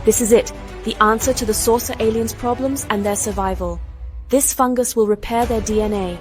This is it, the answer to the saucer aliens' problems and their survival. This fungus will repair their DNA,